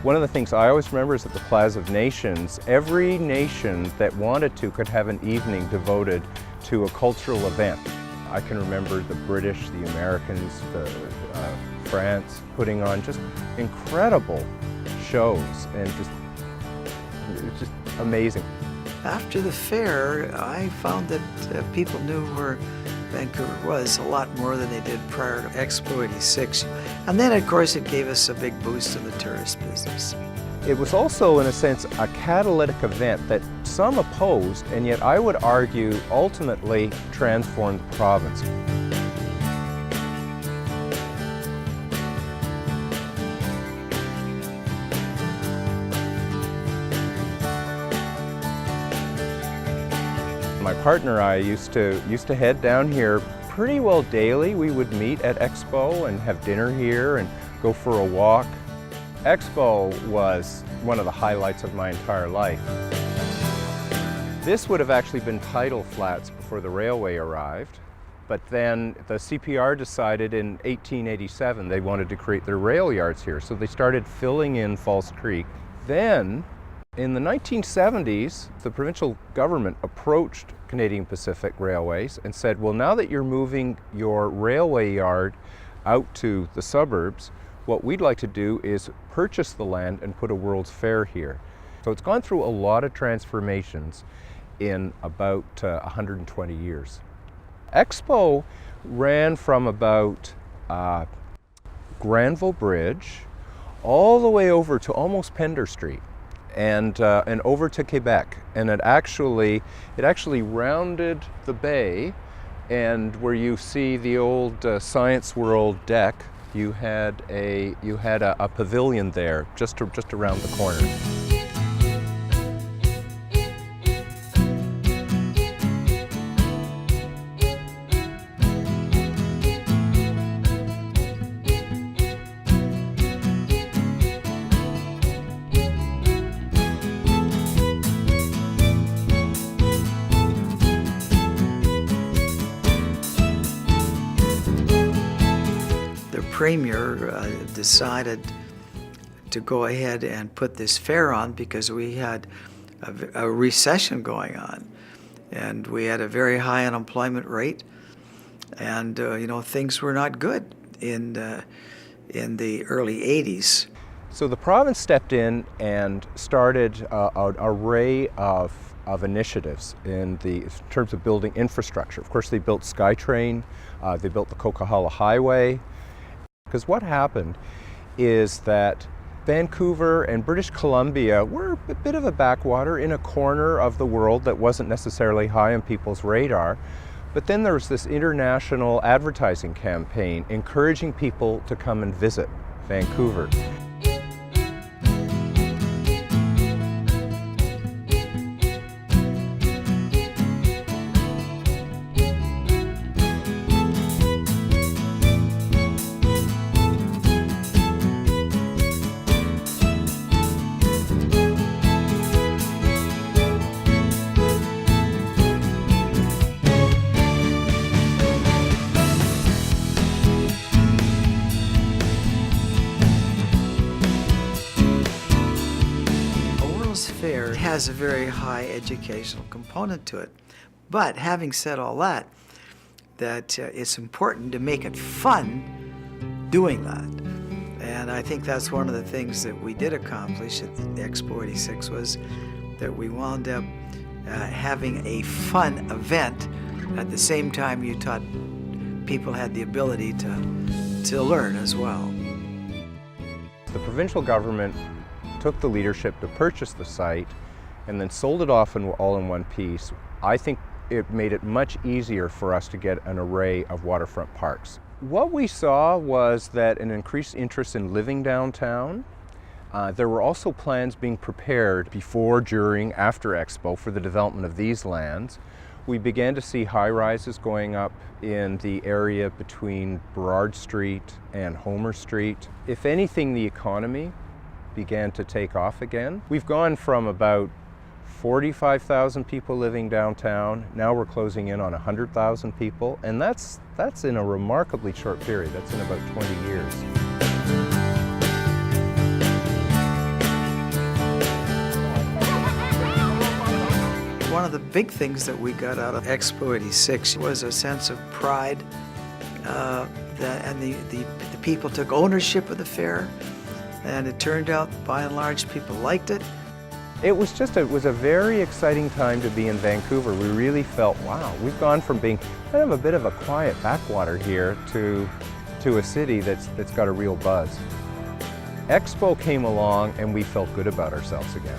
One of the things I always remember is at the Plaza of Nations, every nation that wanted to could have an evening devoted to a cultural event. I can remember the British, the Americans, France putting on just incredible shows, and it's just amazing. After the fair, I found that people knew where Vancouver was a lot more than they did prior to Expo 86. And then, of course, it gave us a big boost in the tourist business. It was also, in a sense, a catalytic event that some opposed, and yet I would argue ultimately transformed the province. My partner and I used to head down here pretty well daily. We would meet at Expo and have dinner here and go for a walk. Expo was one of the highlights of my entire life. This would have actually been tidal flats before the railway arrived, but then the CPR decided in 1887 they wanted to create their rail yards here, so they started filling in False Creek. Then, in the 1970s, the provincial government approached Canadian Pacific Railways and said, well, now that you're moving your railway yard out to the suburbs, what we'd like to do is purchase the land and put a World's Fair here. So it's gone through a lot of transformations in about 120 years. Expo ran from about Granville Bridge all the way over to almost Pender Street. And over to Quebec, and it actually rounded the bay, and where you see the old Science World deck, you had a pavilion there just around the corner. Premier decided to go ahead and put this fair on because we had a recession going on, and we had a very high unemployment rate, and things were not good in the early 80s. So the province stepped in and started an array of initiatives in terms of building infrastructure. Of course, they built SkyTrain, they built the Coquihalla Highway. Because what happened is that Vancouver and British Columbia were a bit of a backwater in a corner of the world that wasn't necessarily high on people's radar. But then there was this international advertising campaign encouraging people to come and visit Vancouver. Fair has a very high educational component to it. But having said all that, it's important to make it fun doing that. And I think that's one of the things that we did accomplish at Expo 86 was that we wound up having a fun event. At the same time, you taught people had the ability to learn as well. The provincial government took the leadership to purchase the site and then sold it off all in one piece. I think it made it much easier for us to get an array of waterfront parks. What we saw was that an increased interest in living downtown. There were also plans being prepared before, during, after Expo for the development of these lands. We began to see high-rises going up in the area between Burrard Street and Homer Street. If anything, the economy began to take off again. We've gone from about 45,000 people living downtown. Now we're closing in on 100,000 people, and that's in a remarkably short period. That's in about 20 years. one of the big things that we got out of Expo 86 was a sense of pride, and the people took ownership of the fair, and it turned out, by and large, people liked it. It was a very exciting time to be in Vancouver. We really felt, wow, we've gone from being kind of a bit of a quiet backwater here to a city that's got a real buzz. Expo came along and we felt good about ourselves again.